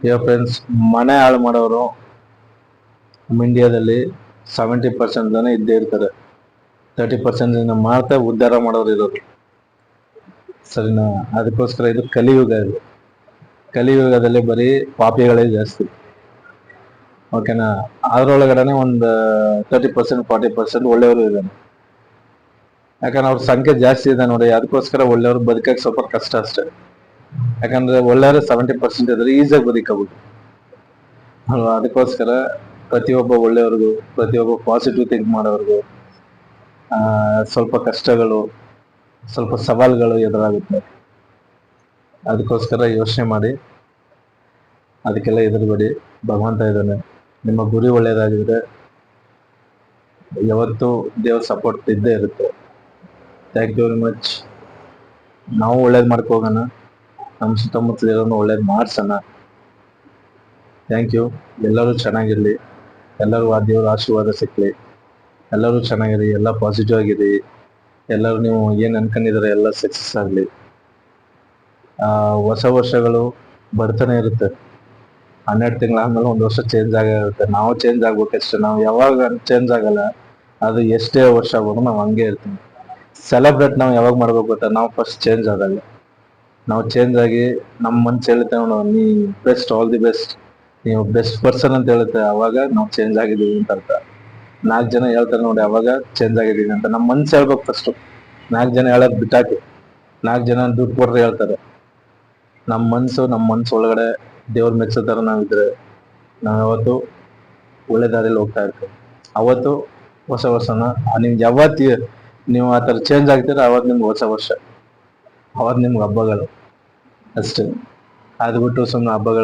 ಈಗ ಫ್ರೆಂಡ್ಸ್, ಮನೆ ಹಾಳು ಮಾಡೋರು ನಮ್ಮ ಇಂಡಿಯಾದಲ್ಲಿ 70% ಜನ ಇದ್ದೇ ಇರ್ತಾರೆ. 30% ಮಾತ್ರ ಉದ್ಧಾರ ಮಾಡೋರು ಇರೋದು, ಸರಿನಾ? ಅದಕ್ಕೋಸ್ಕರ ಇದು ಕಲಿಯುಗ. ಇದು ಕಲಿಯುಗದಲ್ಲಿ ಬರೀ ಪಾಪಿಗಳೇ ಜಾಸ್ತಿ, ಓಕೆನಾ? ಅದ್ರೊಳಗಡೆನೆ ಒಂದು 30% 40% ಒಳ್ಳೆಯವರು ಇದ್ದಾರೆ. ಯಾಕಂದ್ರೆ ಅವ್ರ ಸಂಖ್ಯೆ ಜಾಸ್ತಿ ಇದೆ ನೋಡಿ, ಅದಕ್ಕೋಸ್ಕರ ಒಳ್ಳೆಯವರು ಬದುಕಕ್ಕೆ ಸ್ವಲ್ಪ ಕಷ್ಟ ಅಷ್ಟೇ. ಯಾಕಂದ್ರೆ ಒಳ್ಳೆಯವರು 70% ಇದ್ರೆ ಈಸಿಯಾಗಿ ಬದುಕಬಹುದು ಅಲ್ವಾ? ಅದಕ್ಕೋಸ್ಕರ ಪ್ರತಿಯೊಬ್ಬ ಒಳ್ಳೆಯವ್ರಿಗೂ, ಪ್ರತಿಯೊಬ್ಬ ಪಾಸಿಟಿವ್ ಥಿಂಕ್ ಮಾಡೋರ್ಗು ಸ್ವಲ್ಪ ಕಷ್ಟಗಳು, ಸ್ವಲ್ಪ ಸವಾಲುಗಳು ಎದುರಾಗುತ್ತೆ. ಅದಕ್ಕೋಸ್ಕರ ಯೋಚನೆ ಮಾಡಿ, ಅದಕ್ಕೆಲ್ಲ ಹೆದರಬೇಡಿ. ಭಗವಂತ ಇದ್ದಾನೆ. ನಿಮ್ಮ ಗುರಿ ಒಳ್ಳೆಯದಾಗಿದ್ರೆ ಯಾವತ್ತೂ ದೇವ್ರ ಸಪೋರ್ಟ್ ಇದ್ದೇ ಇರುತ್ತೆ. Thank you very much. ನಾವು ಒಳ್ಳೇದು ಮಾಡ್ಕೋಗೋಣ, ನಮ್ಮ ಸುತ್ತಮುತ್ತ ಇರೋನು ಒಳ್ಳೇದು ಮಾಡ್ಸೋಣ. Thank you. ಎಲ್ಲರೂ ಚೆನ್ನಾಗಿರ್ಲಿ, ಎಲ್ಲರೂ ಆ ದೇವ್ರ ಆಶೀರ್ವಾದ ಸಿಕ್ಲಿ, ಎಲ್ಲರೂ ಚೆನ್ನಾಗಿರಿ, ಎಲ್ಲ ಪಾಸಿಟಿವ್ ಆಗಿರಿ, ಎಲ್ಲರೂ ನೀವು ಏನು ಅನ್ಕೊಂಡಿದ್ರೆ ಎಲ್ಲ ಸಕ್ಸಸ್ ಆಗಲಿ. ಹೊಸ ವರ್ಷಗಳು ಬರ್ತಾನೆ ಇರುತ್ತೆ. 12 ತಿಂಗಳ ಆದ್ಮೇಲೆ ಒಂದು ವರ್ಷ ಚೇಂಜ್ ಆಗೇ ಇರುತ್ತೆ. ನಾವು ಚೇಂಜ್ ಆಗ್ಬೇಕಷ್ಟೇ. ನಾವು ಯಾವಾಗ ಚೇಂಜ್ ಆಗಲ್ಲ, ಅದು ಎಷ್ಟೇ ವರ್ಷ ಆಗೋದು ನಾವು ಹಂಗೆ ಇರ್ತೀವಿ. ಸೆಲೆಬ್ರೇಟ್ ನಾವು ಯಾವಾಗ ಮಾಡ್ಬೇಕು ಗೊತ್ತಾ? ನಾವು ಫಸ್ಟ್ ಚೇಂಜ್ ಆದಾಗ. ನಾವು ಚೇಂಜ್ ಆಗಿ ನಮ್ಮ ಮನ್ಸು ಹೇಳುತ್ತೆ ನೋಡು, ನೀ ಬೆಸ್ಟ್, ಆಲ್ ದಿ ಬೆಸ್ಟ್, ನೀವು ಬೆಸ್ಟ್ ಪರ್ಸನ್ ಅಂತ ಹೇಳುತ್ತೆ, ಅವಾಗ ನಾವು ಚೇಂಜ್ ಆಗಿದ್ದೀವಿ ಅಂತ ಅರ್ಥ. 4 ಜನ ಹೇಳ್ತಾರೆ ನೋಡಿ, ಅವಾಗ ಚೇಂಜ್ ಆಗಿದ್ದೀವಿ ಅಂತ. ನಮ್ಮ ಮನ್ಸು ಹೇಳ್ಬೇಕು ಫಸ್ಟ್. 4 ಜನ ಹೇಳೋದು ಬಿಟ್ಟಾಕಿ, 4 ಜನ ದುಡ್ಡು ಕೊಟ್ರೆ ಹೇಳ್ತಾರೆ. ನಮ್ಮ ಮನ್ಸು ಒಳಗಡೆ ದೇವ್ರ ಮೆಚ್ಚೋ ಥರ ನಾವಿದ್ರೆ ನಾವು ಯಾವತ್ತು ಒಳ್ಳೆ ದಾರಿಯಲ್ಲಿ ಹೋಗ್ತಾ ಇರ್ತೀವಿ. ಅವತ್ತು ಹೊಸ ವರ್ಷನ ನಿಮ್ಗೆ ಯಾವತ್ತು ನೀವು ಆ ಥರ ಚೇಂಜ್ ಆಗ್ತೀರ, ಅವತ್ತು ನಿಮ್ಗೆ ಹೊಸ ವರ್ಷ, ಅವತ್ತು ನಿಮ್ಗೆ ಹಬ್ಬಗಳು ಅಷ್ಟೇ. ಅದು ಬಿಟ್ಟು ಸುಮ್ಮನೆ ಹಬ್ಬಗಳು